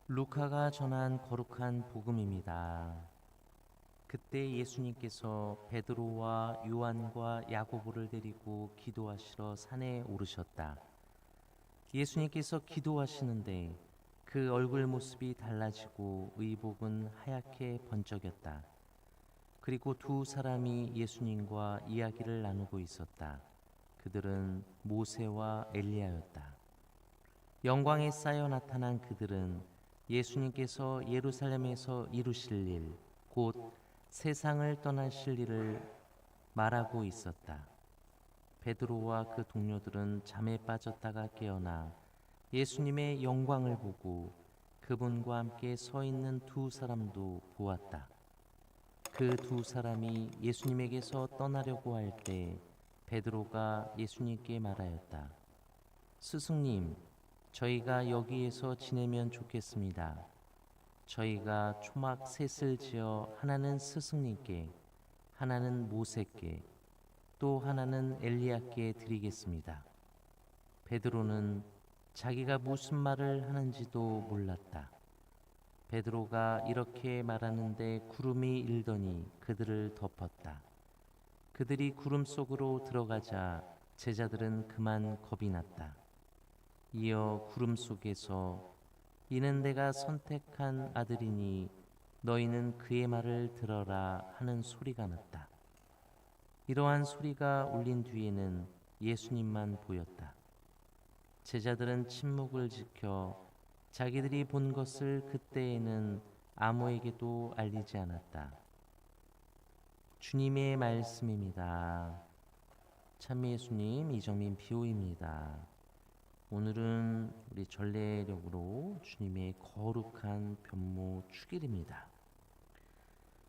루카가 전한 거룩한 복음입니다. 그때 예수님께서 베드로와 요한과 야고보를 데리고 기도하시러 산에 오르셨다. 예수님께서 기도하시는데 그 얼굴 모습이 달라지고 의복은 하얗게 번쩍였다. 그리고 두 사람이 예수님과 이야기를 나누고 있었다. 그들은 모세와 엘리야였다. 영광에 쌓여 나타난 그들은 예수님께서 예루살렘에서 이루실 일, 곧 세상을 떠나실 일을 말하고 있었다. 베드로와 그 동료들은 잠에 빠졌다가 깨어나 예수님의 영광을 보고 그분과 함께 서 있는 두 사람도 보았다. 그 두 사람이 예수님에게서 떠나려고 할 때 베드로가 예수님께 말하였다. 스승님, 저희가 여기에서 지내면 좋겠습니다. 저희가 초막 셋을 지어 하나는 스승님께, 하나는 모세께, 또 하나는 엘리야께 드리겠습니다. 베드로는 자기가 무슨 말을 하는지도 몰랐다. 베드로가 이렇게 말하는데 구름이 일더니 그들을 덮었다. 그들이 구름 속으로 들어가자 제자들은 그만 겁이 났다. 이어 구름 속에서 이는 내가 선택한 아들이니 너희는 그의 말을 들어라 하는 소리가 났다. 이러한 소리가 울린 뒤에는 예수님만 보였다. 제자들은 침묵을 지켜 자기들이 본 것을 그때에는 아무에게도 알리지 않았다. 주님의 말씀입니다. 참미 예수님, 이정민 비오입니다. 오늘은 우리 전례력으로 주님의 거룩한 변모 축일입니다.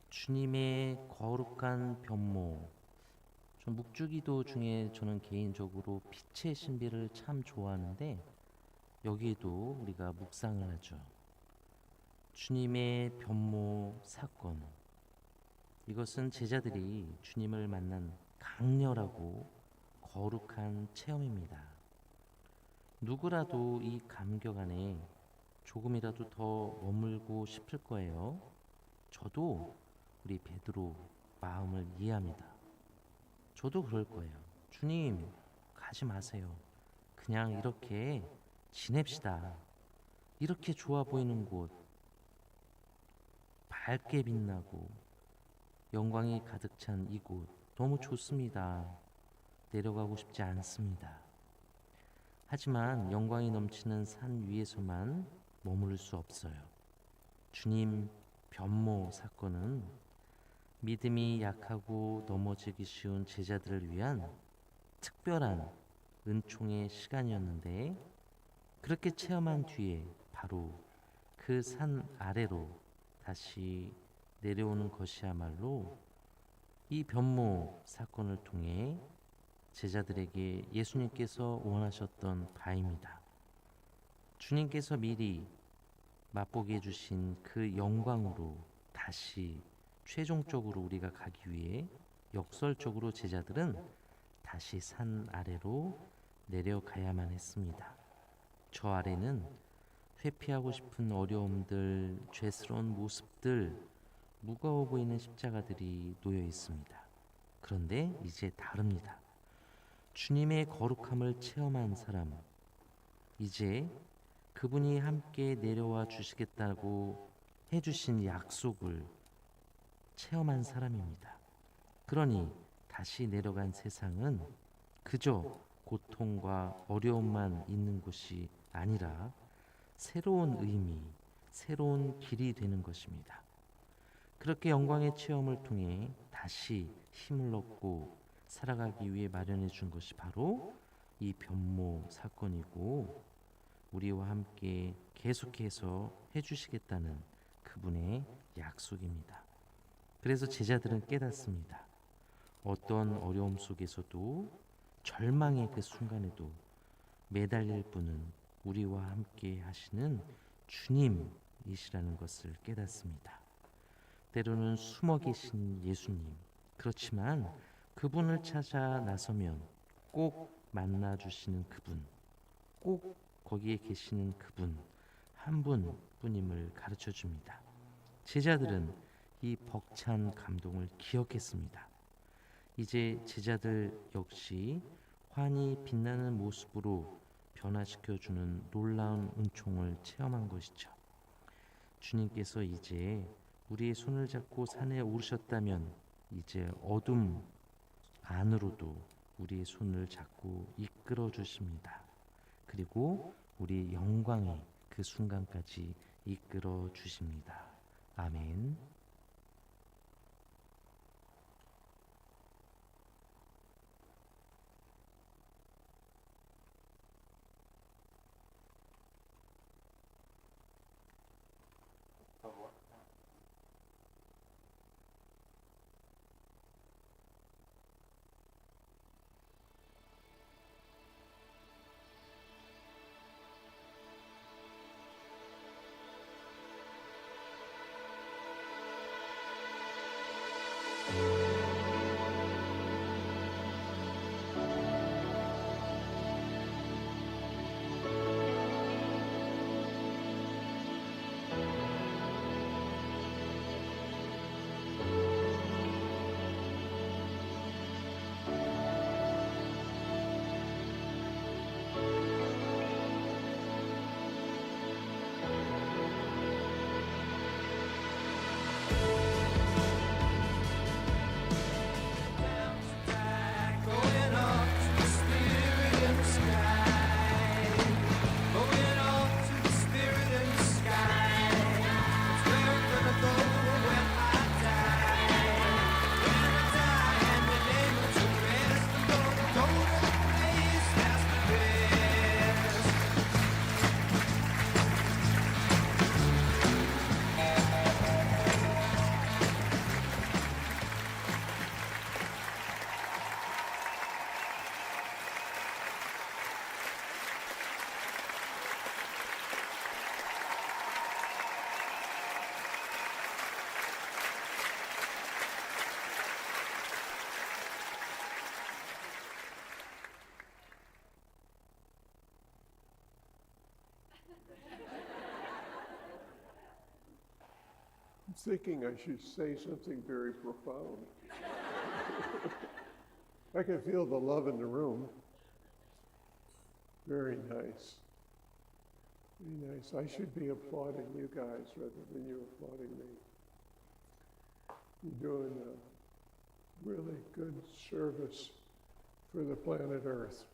주님의 거룩한 변모. 전 묵주기도 중에 저는 개인적으로 빛의 신비를 참 좋아하는데 여기에도 우리가 묵상을 하죠. 주님의 변모 사건. 이것은 제자들이 주님을 만난 강렬하고 거룩한 체험입니다. 누구라도 이 감격 안에 조금이라도 더 머물고 싶을 거예요. 저도 우리 베드로 마음을 이해합니다. 저도 그럴 거예요. 주님, 가지 마세요. 그냥 이렇게 지냅시다. 이렇게 좋아 보이는 곳, 밝게 빛나고 영광이 가득 찬 이곳, 너무 좋습니다. 내려가고 싶지 않습니다. 하지만 영광이 넘치는 산 위에서만 머무를 수 없어요. 주님 변모 사건은 믿음이 약하고 넘어지기 쉬운 제자들을 위한 특별한 은총의 시간이었는데 그렇게 체험한 뒤에 바로 그 산 아래로 다시 내려오는 것이야말로 이 변모 사건을 통해 제자들에게 예수님께서 원하셨던 바입니다. 주님께서 미리 맛보게 해주신 그 영광으로 다시 최종적으로 우리가 가기 위해 역설적으로 제자들은 다시 산 아래로 내려가야만 했습니다. 저 아래는 회피하고 싶은 어려움들, 죄스러운 모습들, 무거워 보이는 십자가들이 놓여 있습니다. 그런데 이제 다릅니다. 주님의 거룩함을 체험한 사람, 이제 그분이 함께 내려와 주시겠다고 해주신 약속을 체험한 사람입니다. 그러니 다시 내려간 세상은 그저 고통과 어려움만 있는 곳이 아니라 새로운 의미, 새로운 길이 되는 것입니다. 그렇게 영광의 체험을 통해 다시 힘을 얻고 살아가기 위해 마련해 준 것이 바로 이 변모 사건이고 우리와 함께 계속해서 해주시겠다는 그분의 약속입니다. 그래서 제자들은 깨닫습니다. 어떤 어려움 속에서도 절망의 그 순간에도 매달릴 분은 우리와 함께 하시는 주님이시라는 것을 깨닫습니다. 때로는 숨어 계신 예수님, 그렇지만 그분을 찾아 나서면 꼭 만나 주시는 그분, 꼭 거기에 계시는 그분 한 분 뿐임을 가르쳐 줍니다. 제자들은 이 벅찬 감동을 기억했습니다. 이제 제자들 역시 환히 빛나는 모습으로 변화시켜주는 놀라운 은총을 체험한 것이죠. 주님께서 이제 우리의 손을 잡고 산에 오르셨다면 이제 어둠 안으로도 우리의 손을 잡고 이끌어 주십니다. 그리고 우리 영광의 그 순간까지 이끌어 주십니다. 아멘. I'm thinking I should say something very profound. I can feel the love in the room. Very nice. Very nice. I should be applauding you guys rather than you applauding me. You're doing a really good service for the planet Earth.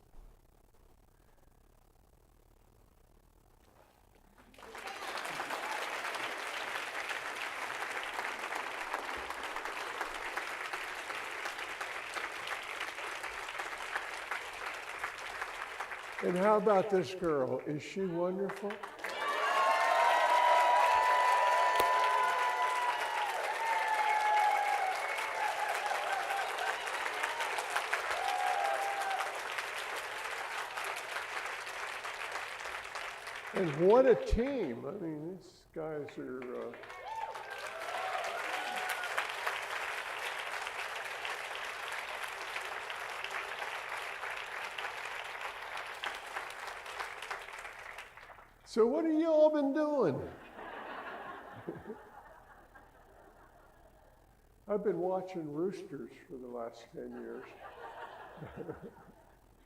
And how about this girl? Is she wonderful? And what a team. I mean, these guys are... So what have you all been doing? I've been watching roosters for the last 10 years.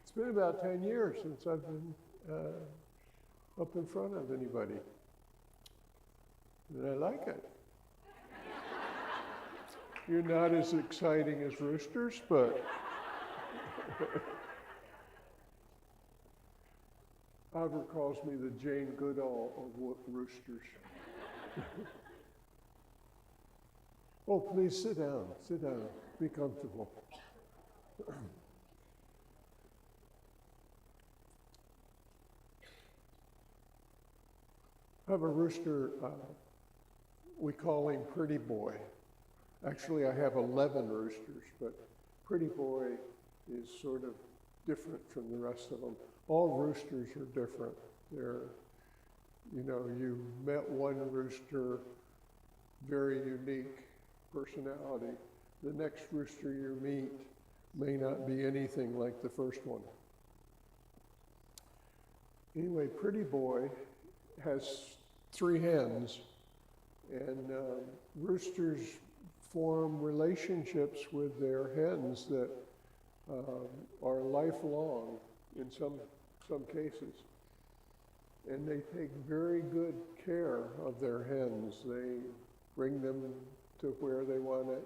It's been about 10 years since I've been up in front of anybody. And I like it. You're not as exciting as roosters, but Albert calls me the Jane Goodall of roosters. Oh, please sit down, be comfortable. I have a rooster, we call him Pretty Boy. Actually, I have 11 roosters, but Pretty Boy is sort of different from the rest of them. All roosters are different. They're, you know, you met one rooster, very unique personality. The next rooster you meet may not be anything like the first one. Anyway, Pretty Boy has 3 hens, and roosters form relationships with their hens that are lifelong in some cases. And they take very good care of their hens. They bring them to where they want to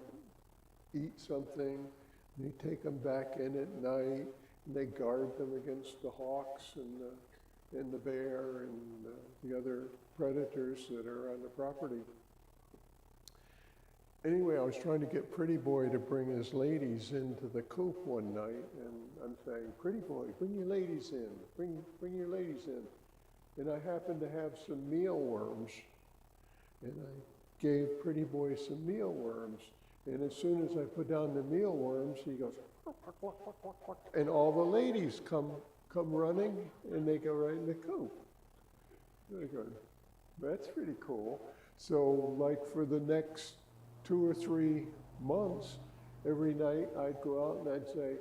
eat something. They take them back in at night, and they guard them against the hawks and the bear and the other predators that are on the property. Anyway, I was trying to get Pretty Boy to bring his ladies into the coop one night, and I'm saying, Pretty Boy, bring your ladies in, bring your ladies in. And I happened to have some mealworms, and I gave Pretty Boy some mealworms. And as soon as I put down the mealworms, he goes, quack, quack, quack, quack, quack, and all the ladies come running, and they go right in the coop. I go, that's pretty cool. So like for the next 2 or 3 months, every night I'd go out and I'd say,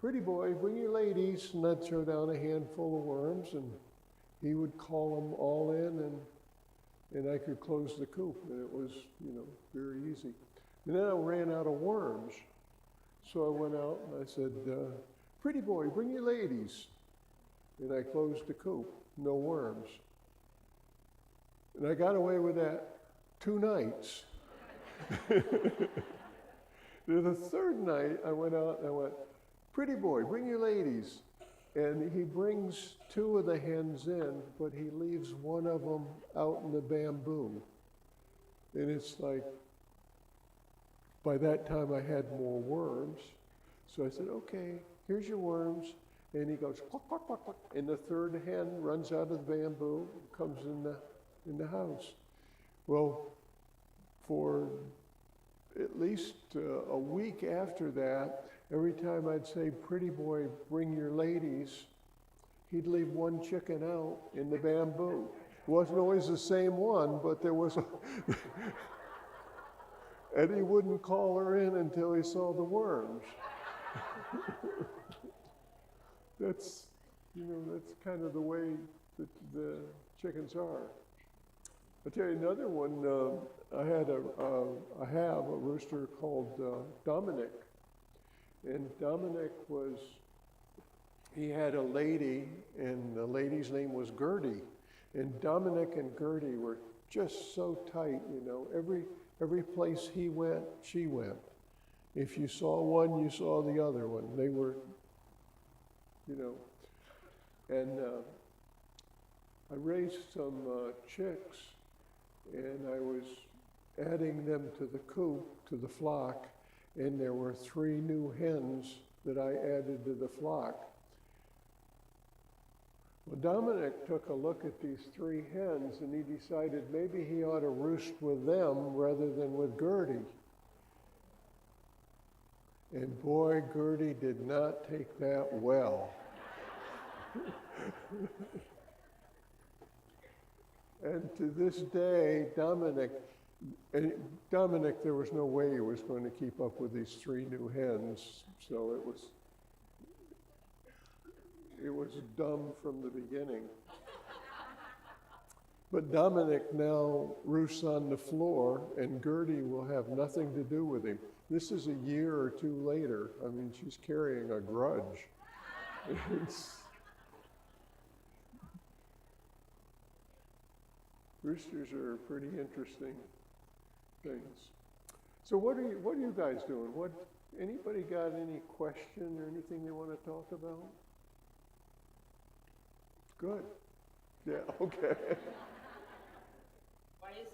Pretty Boy, bring your ladies, and I'd throw down a handful of worms, and he would call them all in, and I could close the coop, and it was, very easy. And then I ran out of worms, so I went out and I said, Pretty Boy, bring your ladies. And I closed the coop, no worms. And I got away with that 2 nights. The 3rd night, I went out and I went, Pretty Boy, bring your ladies. And he brings 2 of the hens in, but he leaves one of them out in the bamboo. And it's like, by that time I had more worms. So I said, okay, here's your worms. And he goes, quack, quack, quack, quack. And the 3rd hen runs out of the bamboo, comes in the house. Well, for at least a week after that, every time I'd say, Pretty Boy, bring your ladies, he'd leave one chicken out in the bamboo. It wasn't always the same one, but there was and he wouldn't call her in until he saw the worms. That's kind of the way that the chickens are. I'll tell you another one. I have a rooster called Dominic. And Dominic he had a lady, and the lady's name was Gertie. And Dominic and Gertie were just so tight, Every place he went, she went. If you saw one, you saw the other one. They were, and I raised some chicks, and I was adding them to the coop, to the flock, and there were 3 new hens that I added to the flock. Well, Dominic took a look at these 3 hens, and he decided maybe he ought to roost with them rather than with Gertie. And boy, Gertie did not take that well. And to this day, Dominic, there was no way he was going to keep up with these 3 new hens, so it was dumb from the beginning. But Dominic now roosts on the floor, and Gertie will have nothing to do with him. This is a year or 2 later. I mean, she's carrying a grudge. Roosters are pretty interesting things. So what are you guys doing? Anybody got any question or anything they want to talk about? Good. Yeah, okay. What is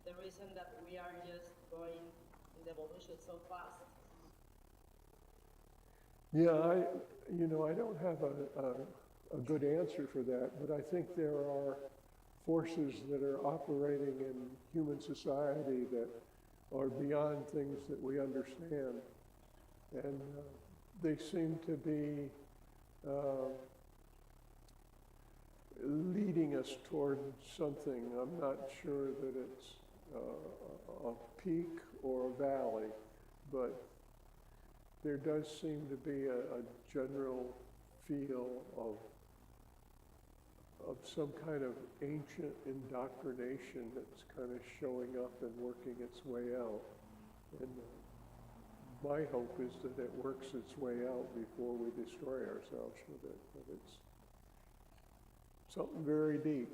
the reason that we are just going in the evolution so fast? Yeah, I don't have a good answer for that, but I think there are forces that are operating in human society that are beyond things that we understand. And they seem to be leading us toward something. I'm not sure that it's a peak or a valley, but there does seem to be a general feel of some kind of ancient indoctrination that's kind of showing up and working its way out. And my hope is that it works its way out before we destroy ourselves with it. But it's something very deep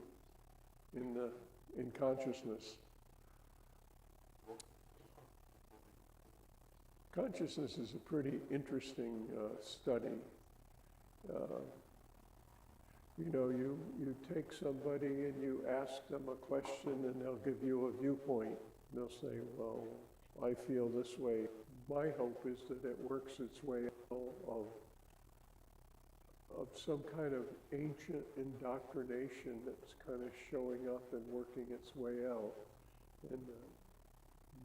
in consciousness. Consciousness is a pretty interesting study. You take somebody and you ask them a question and they'll give you a viewpoint. They'll say, well, I feel this way. My hope is that it works its way out of some kind of ancient indoctrination that's kind of showing up and working its way out. And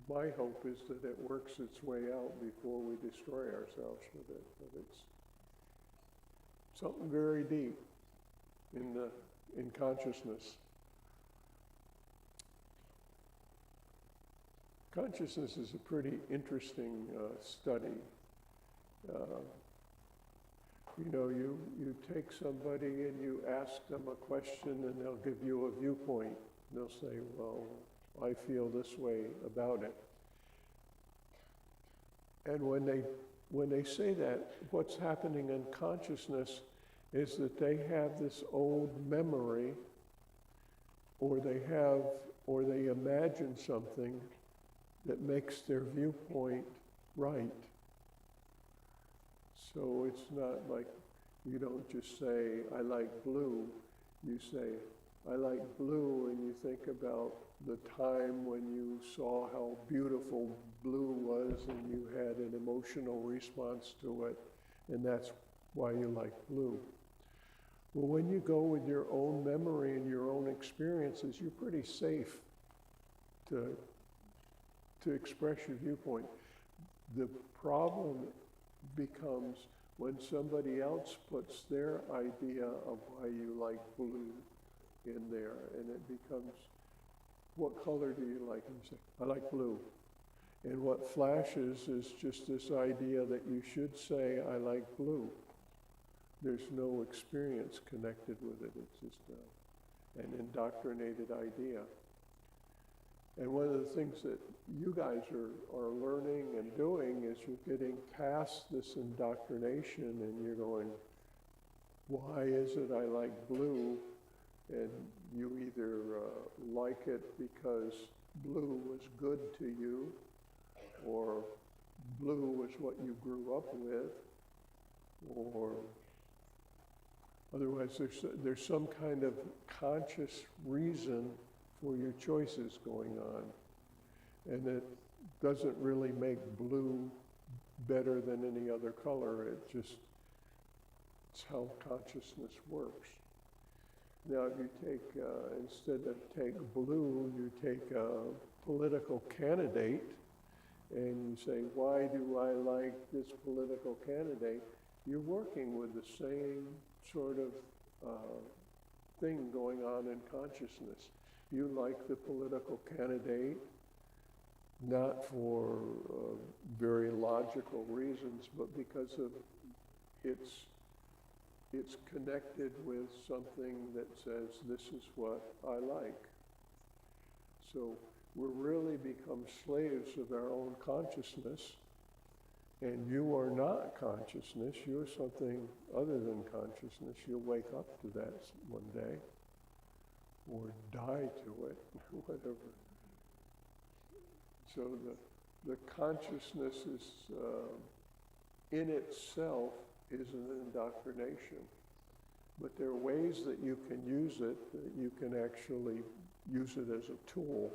my hope is that it works its way out before we destroy ourselves with it. But it's something very deep in consciousness. Consciousness is a pretty interesting study. You take somebody and you ask them a question and they'll give you a viewpoint. They'll say, well, I feel this way about it. And when they say that, what's happening in consciousness is that they have this old memory, or they imagine something that makes their viewpoint right. So it's not like you don't just say, I like blue. You say, I like blue, and you think about the time when you saw how beautiful blue was and you had an emotional response to it, and that's why you like blue. Well, when you go with your own memory and your own experiences, you're pretty safe to express your viewpoint. The problem becomes when somebody else puts their idea of why you like blue in there, and it becomes, what color do you like? And you say, I like blue. And what flashes is just this idea that you should say, I like blue. There's no experience connected with it. It's just an indoctrinated idea. And one of the things that you guys are learning and doing is you're getting past this indoctrination, and you're going, why is it I like blue? And you either like it because blue was good to you, or blue was what you grew up with, or otherwise there's some kind of conscious reason for your choices going on. And it doesn't really make blue better than any other color. It's how consciousness works. Now, if you take, instead of take blue, you take a political candidate, and you say, why do I like this political candidate? You're working with the same sort of thing going on in consciousness. You like the political candidate, not for very logical reasons, but because of it's connected with something that says, this is what I like. So we really become slaves of our own consciousness, and you are not consciousness. You're something other than consciousness. You'll wake up to that one day, or die to it, whatever. So the consciousness is, in itself, is an indoctrination. But there are ways that you can use it, that you can actually use it as a tool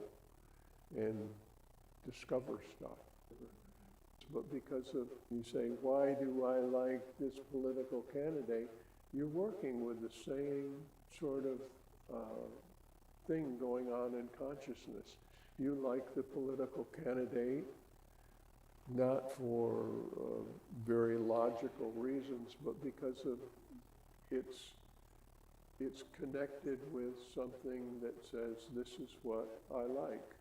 and discover stuff. But because of, you say, why do I like this political candidate? You're working with the same sort of thing going on in consciousness. You like the political candidate, not for very logical reasons, but because of it's connected with something that says, this is what I like.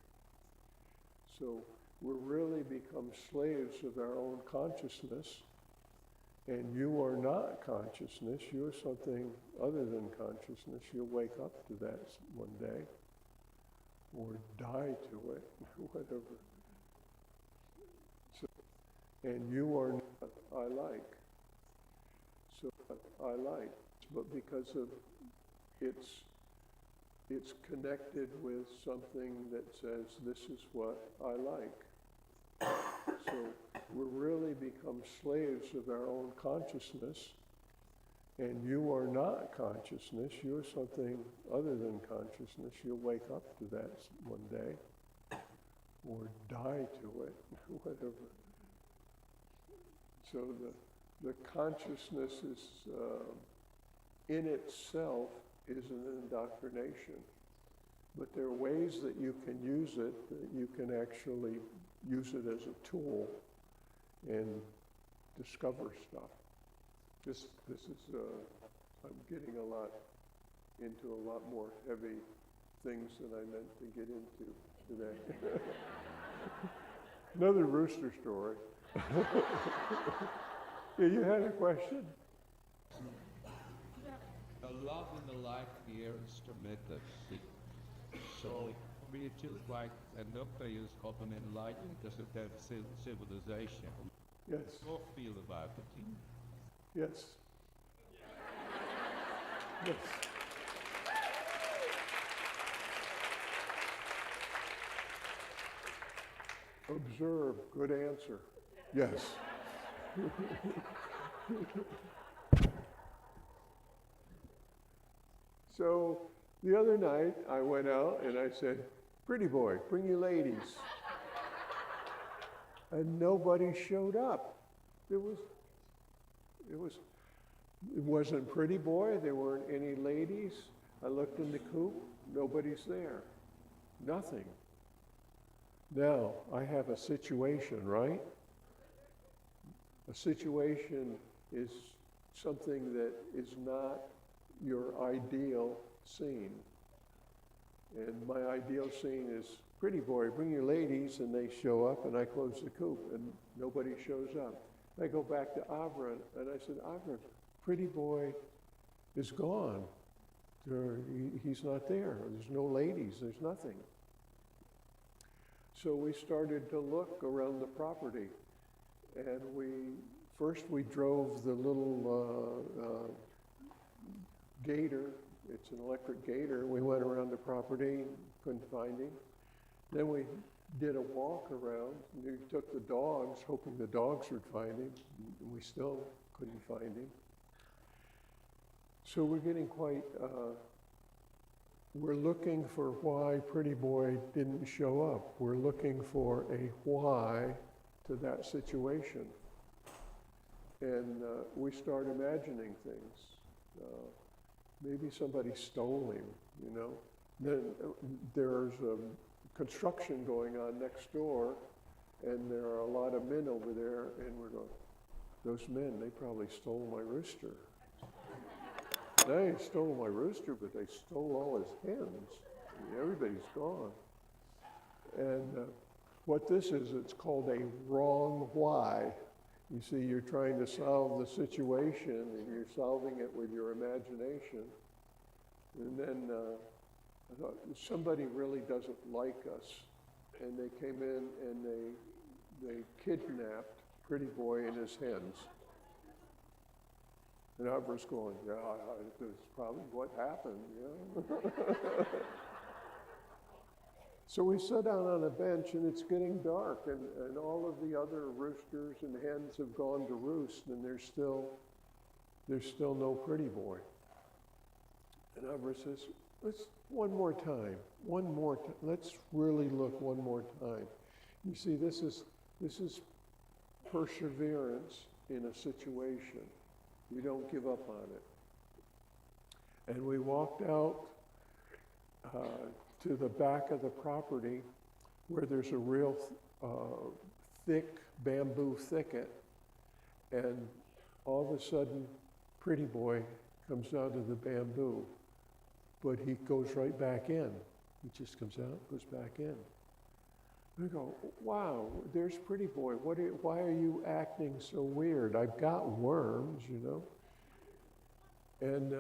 So we really become slaves of our own consciousness, And you are not consciousness, you are something other than consciousness. You'll wake up to that one day, or die to it, whatever. So, and you are not I like. So I like, but because of it's connected with something that says this is what I like. So we really become slaves of our own consciousness, and you are not consciousness, you're something other than consciousness. You'll wake up to that one day, or die to it, whatever. So the consciousness is, in itself, is an indoctrination. But there are ways that you can use it, that you can actually use it as a tool and discover stuff. This is, I'm getting into a lot more heavy things than I meant to get into today. Another rooster story. Yeah, you had a question? The love in the life here is tremendous. So for me, it's just like a doctor is helping enlighten because of that civilization. Yes. What feel about it? Yes. Yes. Observe, good answer. Yes. So the other night I went out and I said, "Pretty boy, bring your ladies." And nobody showed up. It wasn't pretty boy, there weren't any ladies. I looked in the coop, nobody's there. Nothing. Now, I have a situation, right? A situation is something that is not your ideal scene. And my ideal scene is, "Pretty boy, bring your ladies," and they show up, and I close the coop, and nobody shows up. I go back to Avram, and I said, "Avram, pretty boy is gone. He's not there. There's no ladies, there's nothing." So we started to look around the property, and first we drove the little gator. It's an electric gator. We went around the property, couldn't find him. Then we did a walk around. We took the dogs, hoping the dogs would find him, and we still couldn't find him. So we're getting quite, we're looking for why pretty boy didn't show up. We're looking for a why to that situation. And we start imagining things. Maybe somebody stole him, you know. Then there's construction going on next door, and there are a lot of men over there, and we're going, "Those men, they probably stole my rooster." They stole my rooster, but they stole all his hens. I mean, everybody's gone. And what this is, it's called a wrong why. You see, you're trying to solve the situation, and you're solving it with your imagination. And then I thought, somebody really doesn't like us. And they came in and they kidnapped pretty boy and his hens. And I was going, "Yeah, that's probably what happened, yeah." So we sat down on a bench, and it's getting dark, and all of the other roosters and hens have gone to roost, and there's still no pretty boy. And Avra says, "Let's one more time. Let's really look one more time." You see, this is perseverance in a situation. You don't give up on it. And we walked out to the back of the property where there's a real thick bamboo thicket, and all of a sudden, pretty boy comes out of the bamboo, but he goes right back in. He just comes out, goes back in. I go, wow, there's Pretty Boy. Why are you acting so weird? I've got worms, you know. And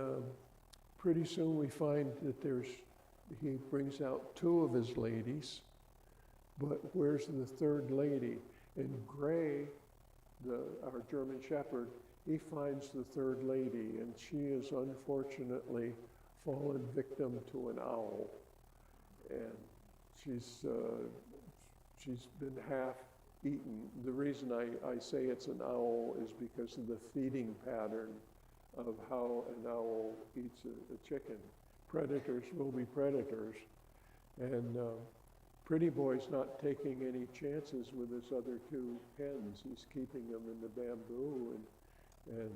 pretty soon we find that he brings out two of his ladies, but where's the third lady? And Gray, our German Shepherd, he finds the third lady, and she is unfortunately fallen victim to an owl. And she's been half eaten. The reason I say it's an owl is because of the feeding pattern of how an owl eats a chicken. Predators will be predators. And Pretty Boy's not taking any chances with his other two hens. He's keeping them in the bamboo. And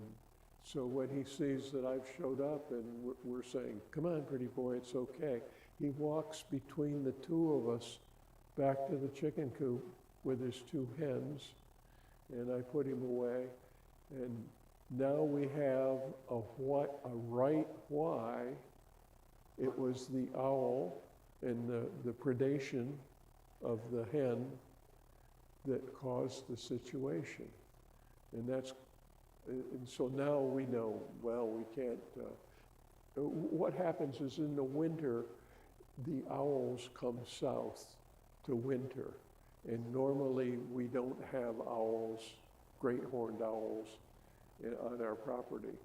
so when he sees that I've showed up and we're saying, come on, Pretty Boy, it's okay, he walks between the two of us back to the chicken coop with his two hens, and I put him away. And now we have a right why. It was the owl and the predation of the hen that caused the situation. And so now we know, well, we can't, what happens is in the winter, the owls come south to winter. And normally we don't have owls, great horned owls, on our property.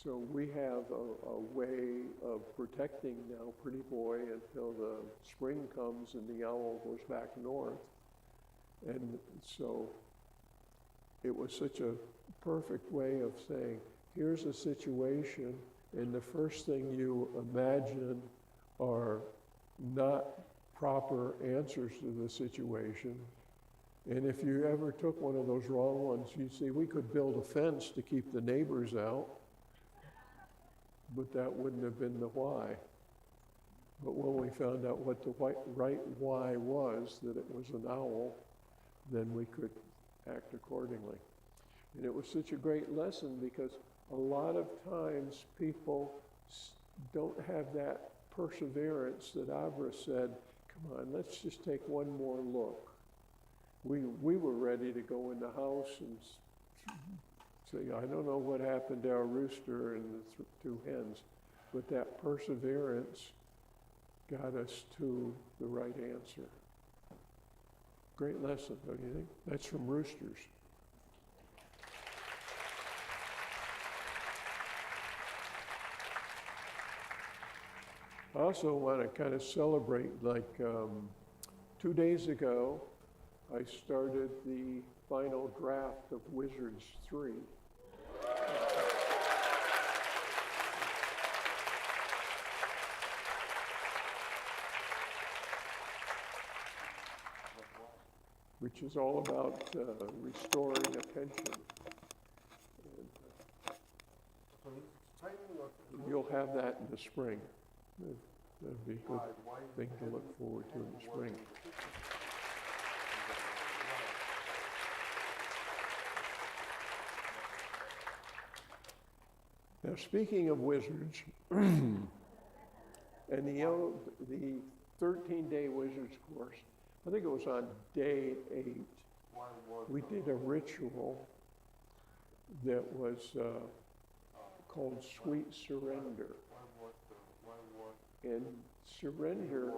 So we have a way of protecting now Pretty Boy until the spring comes and the owl goes back north. And so it was such a perfect way of saying, here's a situation, and the first thing you imagine are not proper answers to the situation. And if you ever took one of those wrong ones, you'd see we could build a fence to keep the neighbors out, but that wouldn't have been the why. But when we found out what the right why was, that it was an owl, then we could act accordingly. And it was such a great lesson because a lot of times people don't have that perseverance that Abra said, come on, let's just take one more look. We were ready to go in the house and say, I don't know what happened to our rooster and the two hens, but that perseverance got us to the right answer. Great lesson, don't you think? That's from roosters. I also want to kind of celebrate, like 2 days ago, I started the final draft of Wizards 3. Which is all about restoring attention. And, you'll have that in the spring. That'd be a good thing to look forward to in the spring. Now, speaking of wizards, and the 13-day wizards course, I think it was on day 8, we did a ritual that was called Sweet Surrender. And surrender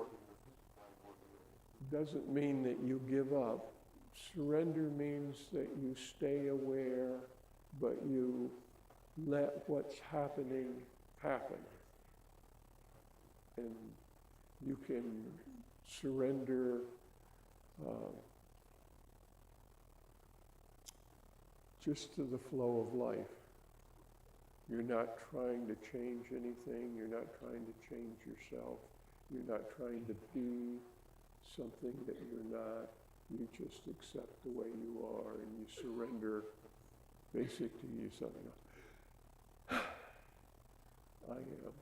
doesn't mean that you give up. Surrender means that you stay aware, but you let what's happening happen. And you can surrender just to the flow of life. You're not trying to change anything. You're not trying to change yourself. You're not trying to be something that you're not. You just accept the way you are and you surrender basically to something else. I am.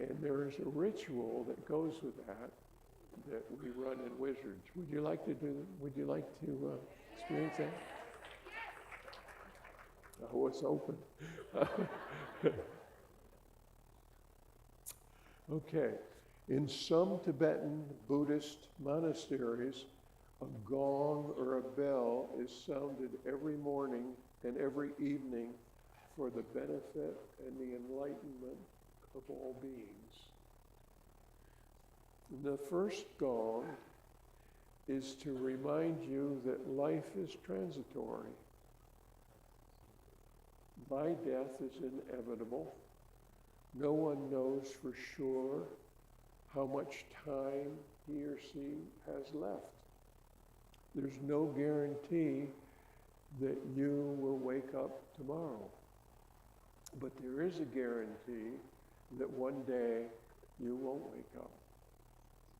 And there is a ritual that goes with that we run in Wizards. Would you like to experience that? Oh, it's open. Okay. In some Tibetan Buddhist monasteries, a gong or a bell is sounded every morning and every evening for the benefit and the enlightenment of all beings. The first gong is to remind you that life is transitory. My death is inevitable. No one knows for sure how much time he or she has left. There's no guarantee that you will wake up tomorrow. But there is a guarantee that one day you won't wake up.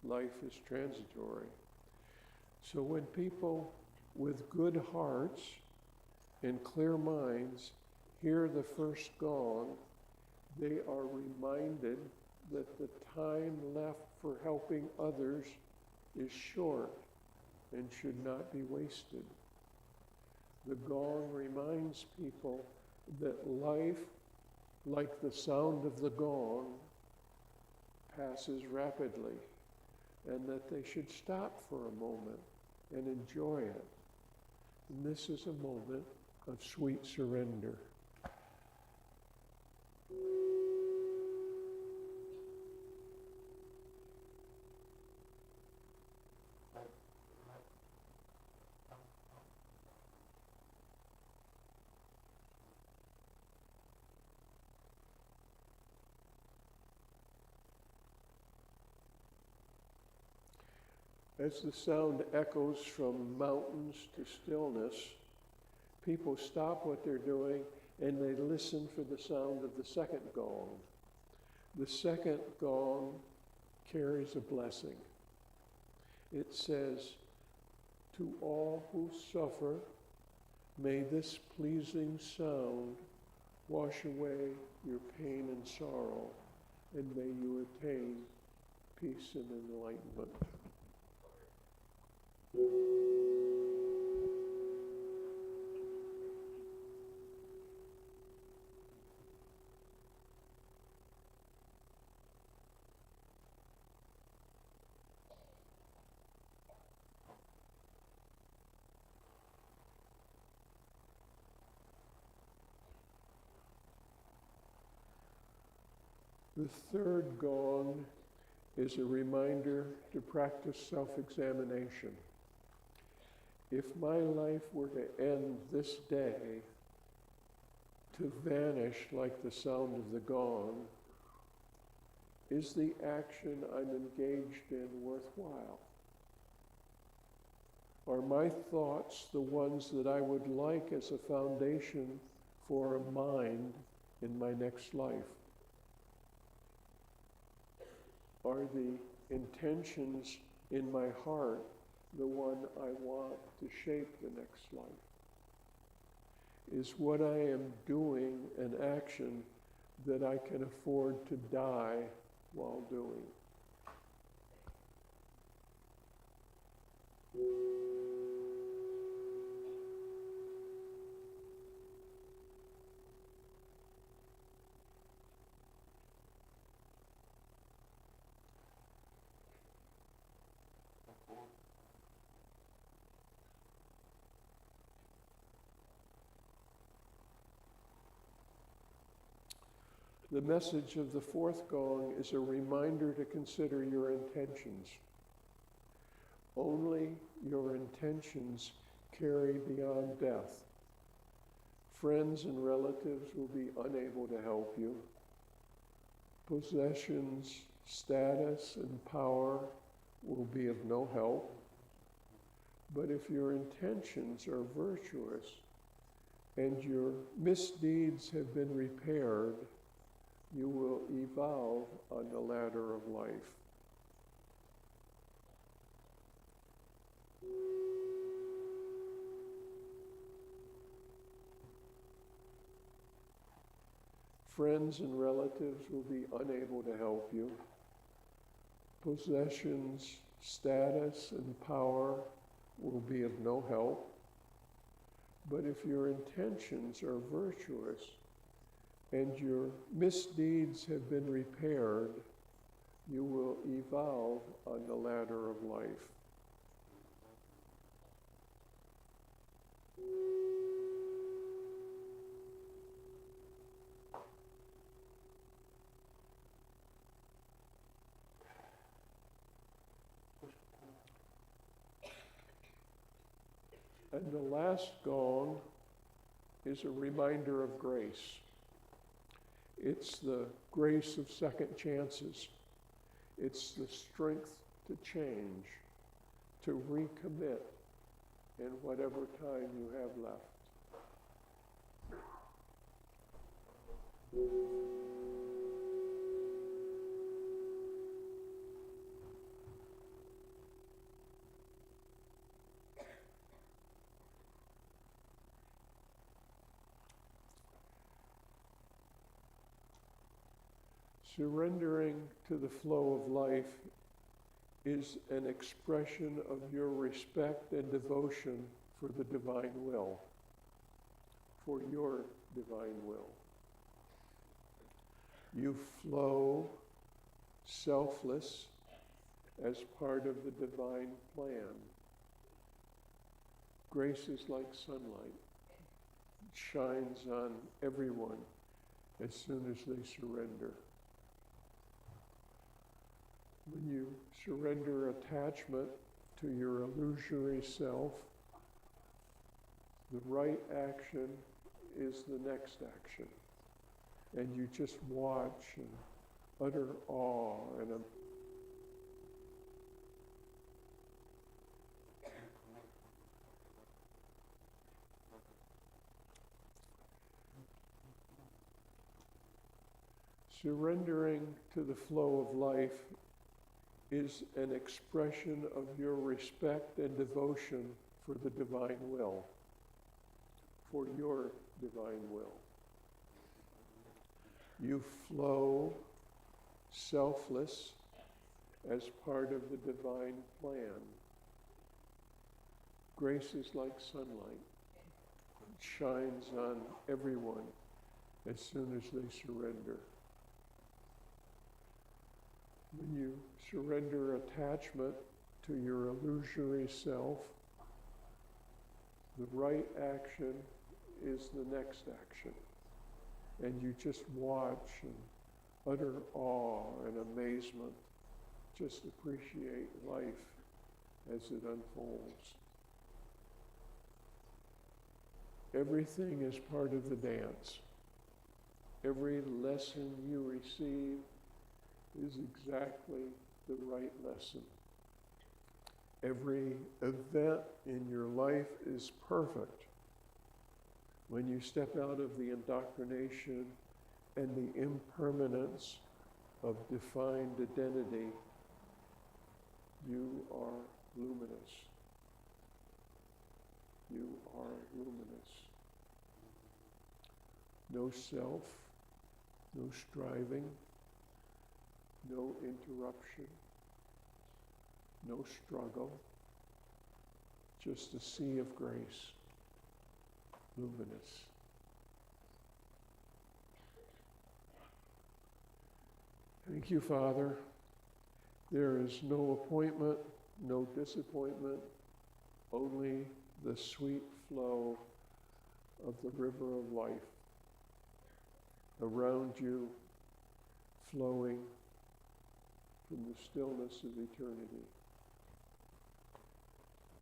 Life is transitory. So when people with good hearts and clear minds hear the first gong, they are reminded that the time left for helping others is short and should not be wasted. The gong reminds people that life, like the sound of the gong, passes rapidly, and that they should stop for a moment and enjoy it. And this is a moment of sweet surrender. As the sound echoes from mountains to stillness, people stop what they're doing and they listen for the sound of the second gong. The second gong carries a blessing. It says, "To all who suffer, may this pleasing sound wash away your pain and sorrow, and may you attain peace and enlightenment." The third gong is a reminder to practice self-examination. If my life were to end this day, to vanish like the sound of the gong, is the action I'm engaged in worthwhile? Are my thoughts the ones that I would like as a foundation for a mind in my next life? Are the intentions in my heart the one I want to shape the next life? Is what I am doing an action that I can afford to die while doing? The message of the fourth gong is a reminder to consider your intentions. Only your intentions carry beyond death. Friends and relatives will be unable to help you. Possessions, status, and power will be of no help. But if your intentions are virtuous and your misdeeds have been repaired, you will evolve on the ladder of life. Friends and relatives will be unable to help you. Possessions, status, and power will be of no help. But if your intentions are virtuous and your misdeeds have been repaired, you will evolve on the ladder of life. And the last gong is a reminder of grace. It's the grace of second chances. It's the strength to change, to recommit in whatever time you have left. Surrendering to the flow of life is an expression of your respect and devotion for the divine will, for your divine will. You flow selfless as part of the divine plan. Grace is like sunlight. It shines on everyone as soon as they surrender. When you surrender attachment to your illusory self, the right action is the next action. And you just watch in utter awe and surrendering to the flow of life is an expression of your respect and devotion for the divine will, for your divine will. You flow selfless as part of the divine plan. Grace is like sunlight. It shines on everyone as soon as they surrender. When you surrender attachment to your illusory self, the right action is the next action. And you just watch in utter awe and amazement, just appreciate life as it unfolds. Everything is part of the dance. Every lesson you receive is exactly the right lesson. Every event in your life is perfect. When you step out of the indoctrination and the impermanence of defined identity, you are luminous. You are luminous. No self, no striving, no interruption, no struggle, just a sea of grace, luminous. Thank you, Father. There is no appointment, no disappointment, only the sweet flow of the river of life around you, flowing from the stillness of eternity.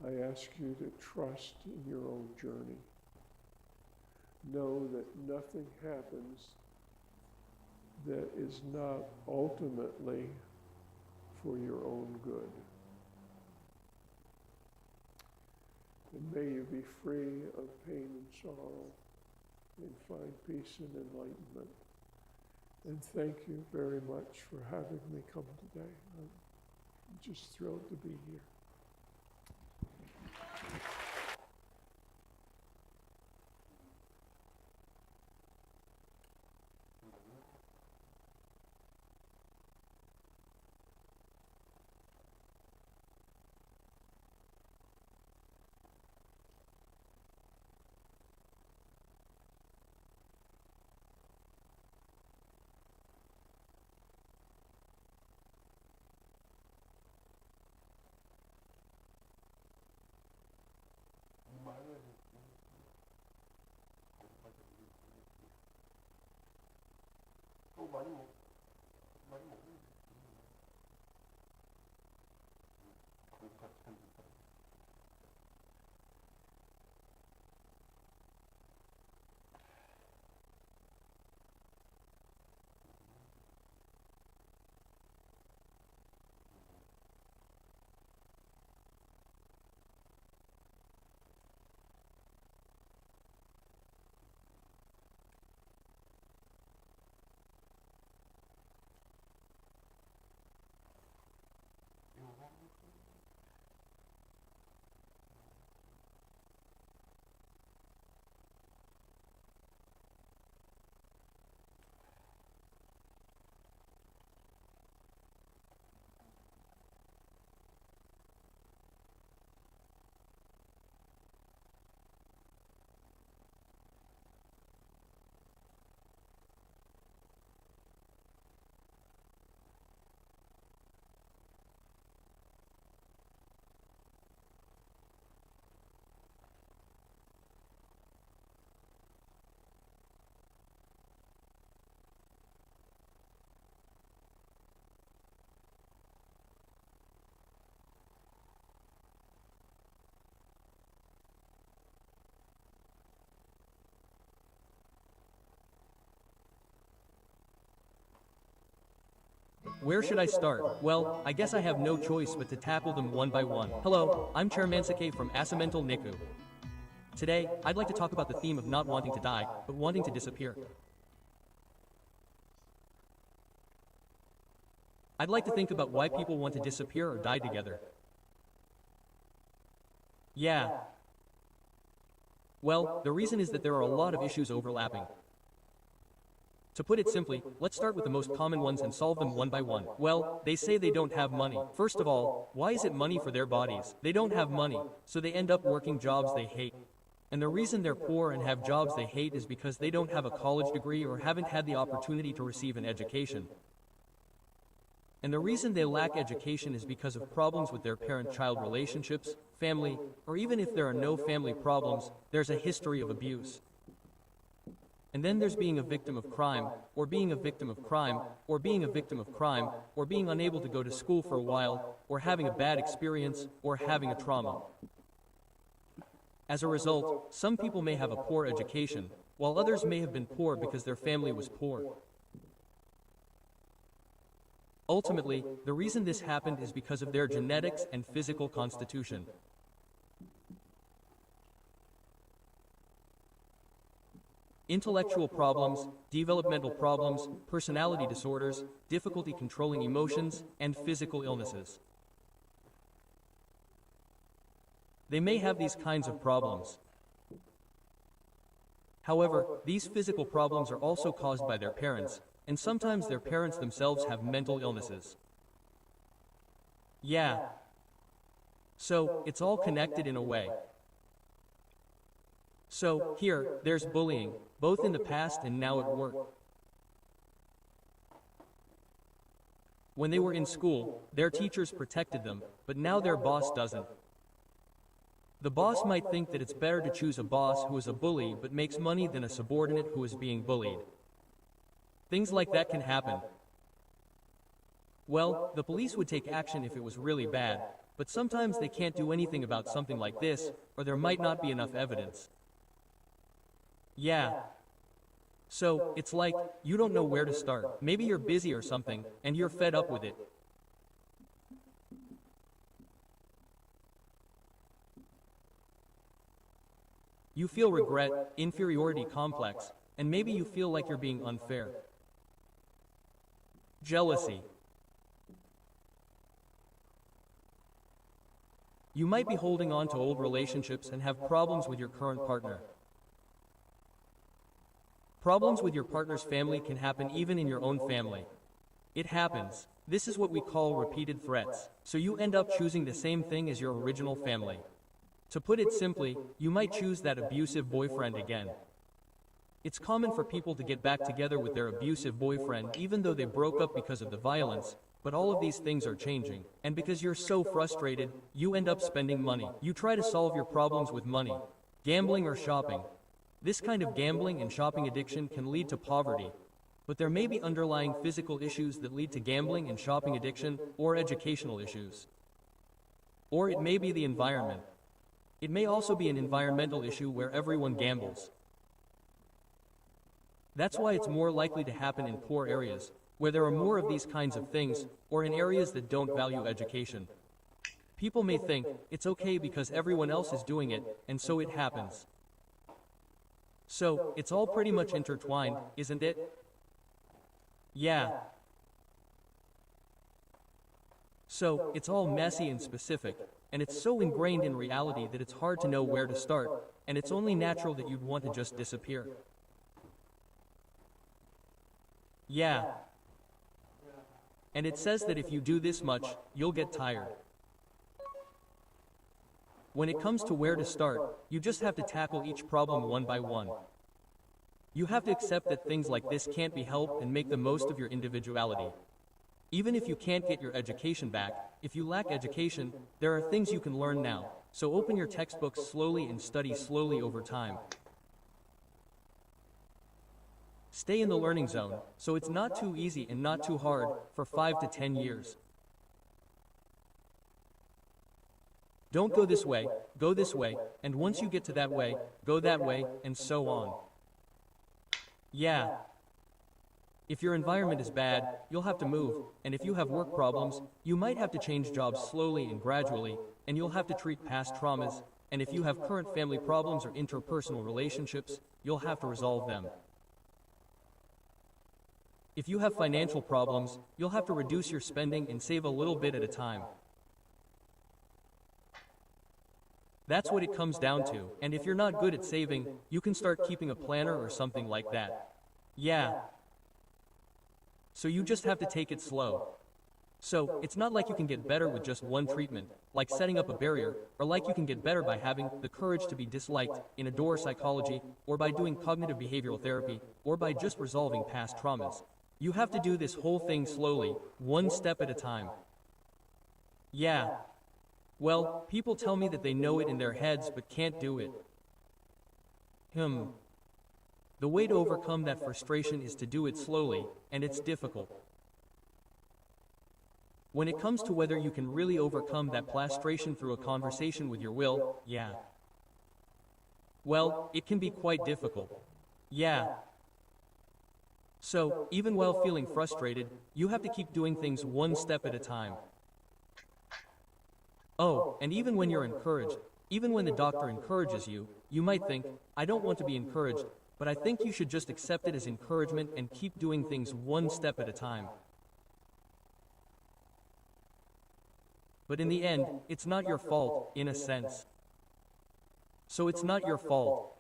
I ask you to trust in your own journey. Know that nothing happens that is not ultimately for your own good. And may you be free of pain and sorrow and find peace and enlightenment. And thank you very much for having me come today. I'm just thrilled to be here. Where should I start? Well, I guess I have no choice but to tackle them one by one. Hello, I'm Chairman Sake from Asamental Niku. Today, I'd like to talk about the theme of not wanting to die, but wanting to disappear. I'd like to think about why people want to disappear or die together. Yeah. Well, the reason is that there are a lot of issues overlapping. To put it simply, let's start with the most common ones and solve them one by one. Well, they say they don't have money. First of all, why is it money for their bodies? They don't have money, so they end up working jobs they hate. And the reason they're poor and have jobs they hate is because they don't have a college degree or haven't had the opportunity to receive an education. And the reason they lack education is because of problems with their parent-child relationships, family, or even if there are no family problems, there's a history of abuse. And then there's being a victim of crime, or being a victim of crime, or being a victim of crime, or being unable to go to school for a while, or having a bad experience, or having a trauma. As a result, some people may have a poor education, while others may have been poor because their family was poor. Ultimately, the reason this happened is because of their genetics and physical constitution. Intellectual problems, developmental problems, personality disorders, difficulty controlling emotions, and physical illnesses. They may have these kinds of problems. However, these physical problems are also caused by their parents, and sometimes their parents themselves have mental illnesses. Yeah. So, it's all connected in a way. So, here, there's bullying, both in the past and now at work. When they were in school, their teachers protected them, but now their boss doesn't. The boss might think that it's better to choose a boss who is a bully but makes money than a subordinate who is being bullied. Things like that can happen. Well, the police would take action if it was really bad, but sometimes they can't do anything about something like this, or there might not be enough evidence. Yeah. So, it's like, you don't know where to start. Maybe you're busy or something, and you're fed up with it. You feel regret, inferiority complex, and maybe you feel like you're being unfair. Jealousy. You might be holding on to old relationships and have problems with your current partner. Problems with your partner's family can happen even in your own family. It happens. This is what we call repeated threats. So you end up choosing the same thing as your original family. To put it simply, you might choose that abusive boyfriend again. It's common for people to get back together with their abusive boyfriend even though they broke up because of the violence, but all of these things are changing. And because you're so frustrated, you end up spending money. You try to solve your problems with money, gambling or shopping. This kind of gambling and shopping addiction can lead to poverty. But there may be underlying physical issues that lead to gambling and shopping addiction, or educational issues. Or it may be the environment. It may also be an environmental issue where everyone gambles. That's why it's more likely to happen in poor areas, where there are more of these kinds of things, or in areas that don't value education. People may think, it's okay because everyone else is doing it, and so it happens. So, it's all pretty much intertwined, isn't it? Yeah. So, it's all messy and specific, and it's so ingrained in reality that it's hard to know where to start, and it's only natural that you'd want to just disappear. Yeah. And it says that if you do this much, you'll get tired. When it comes to where to start, you just have to tackle each problem one by one. You have to accept that things like this can't be helped and make the most of your individuality. Even if you can't get your education back, if you lack education, there are things you can learn now. So open your textbooks slowly and study slowly over time. Stay in the learning zone, so it's not too easy and not too hard, for 5 to 10 years. Don't go this way, and once you get to that way, go that way, and so on. Yeah. If your environment is bad, you'll have to move, and if you have work problems, you might have to change jobs slowly and gradually, and you'll have to treat past traumas, and if you have current family problems or interpersonal relationships, you'll have to resolve them. If you have financial problems, you'll have to reduce your spending and save a little bit at a time. That's what it comes down to, and if you're not good at saving, you can start keeping a planner or something like that. Yeah. So you just have to take it slow. So, it's not like you can get better with just one treatment, like setting up a barrier, or like you can get better by having the courage to be disliked in adore psychology, or by doing cognitive behavioral therapy, or by just resolving past traumas. You have to do this whole thing slowly, one step at a time. Yeah. Well, people tell me that they know it in their heads but can't do it. The way to overcome that frustration is to do it slowly, and it's difficult. When it comes to whether you can really overcome that frustration through a conversation with your will, yeah. Well, it can be quite difficult. Yeah. So, even while feeling frustrated, you have to keep doing things one step at a time. Oh, and even when you're encouraged, even when the doctor encourages you, you might think, I don't want to be encouraged, but I think you should just accept it as encouragement and keep doing things one step at a time. But in the end, it's not your fault, in a sense. So it's not your fault.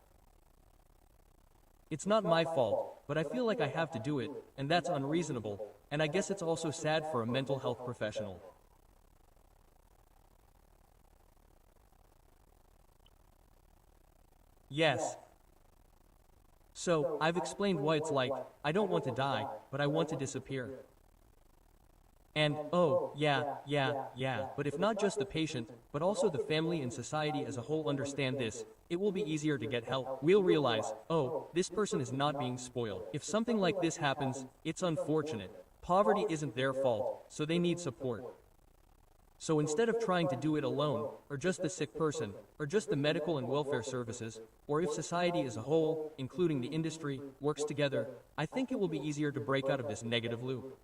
It's not my fault, but I feel like I have to do it, and that's unreasonable, and I guess it's also sad for a mental health professional. Yes. So, I've explained why it's like, I don't want to die, but I want to disappear. And, oh, yeah, but if not just the patient, but also the family and society as a whole understand this, it will be easier to get help. We'll realize, oh, this person is not being spoiled. If something like this happens, it's unfortunate. Poverty isn't their fault, so they need support. So instead of trying to do it alone, or just the sick person, or just the medical and welfare services, or if society as a whole, including the industry, works together, I think it will be easier to break out of this negative loop.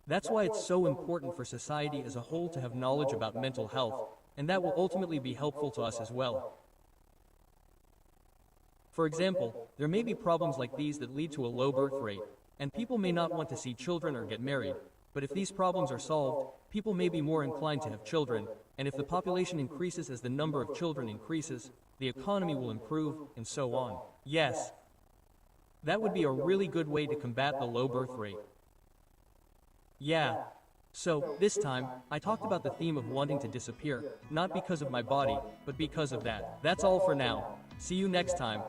That's why it's so important for society as a whole to have knowledge about mental health, and that will ultimately be helpful to us as well. For example, there may be problems like these that lead to a low birth rate, and people may not want to see children or get married. But if these problems are solved, people may be more inclined to have children, and if the population increases as the number of children increases, the economy will improve, and so on. Yes. That would be a really good way to combat the low birth rate. Yeah. So, this time, I talked about the theme of wanting to disappear, not because of my body, but because of that. That's all for now. See you next time.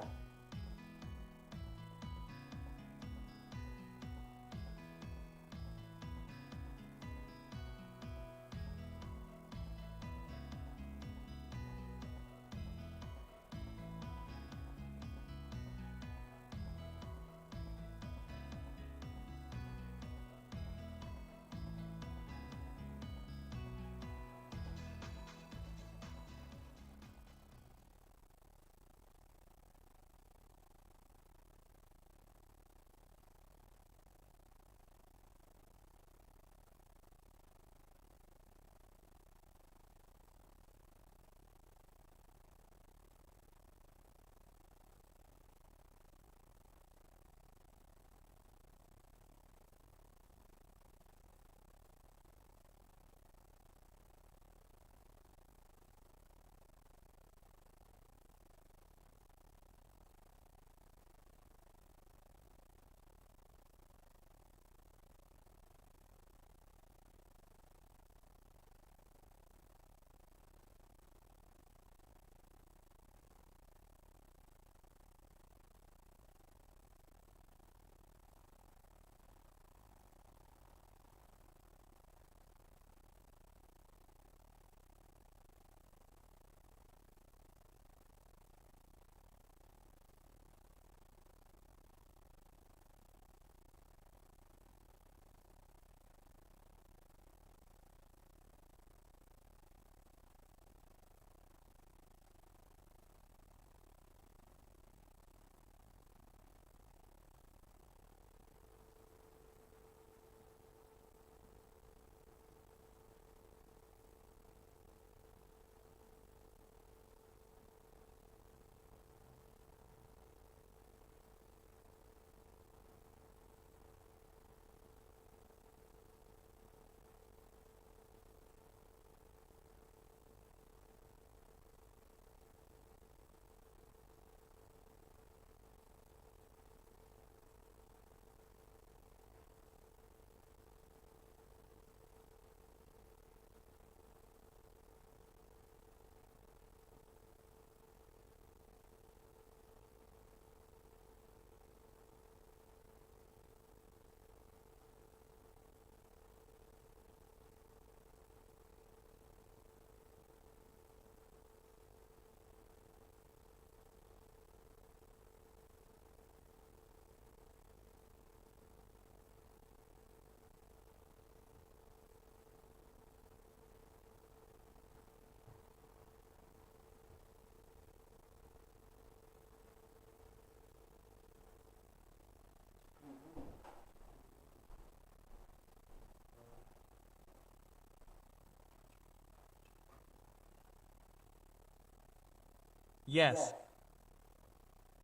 Yes.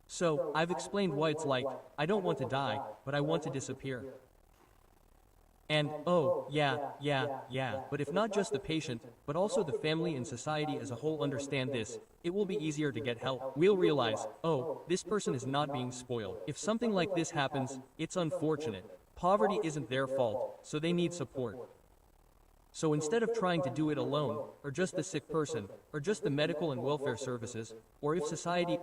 So, I've explained what it's like. I don't want to die, but I want to disappear. And, oh, yeah. But if not just the patient, but also the family and society as a whole understand this, it will be easier to get help. We'll realize, oh, this person is not being spoiled. If something like this happens, it's unfortunate. Poverty isn't their fault, so they need support. So instead of trying to do it alone, or just the sick person, or just the medical and welfare services, or if society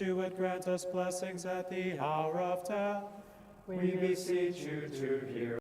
You would grant us blessings at the hour of death. We beseech you to hear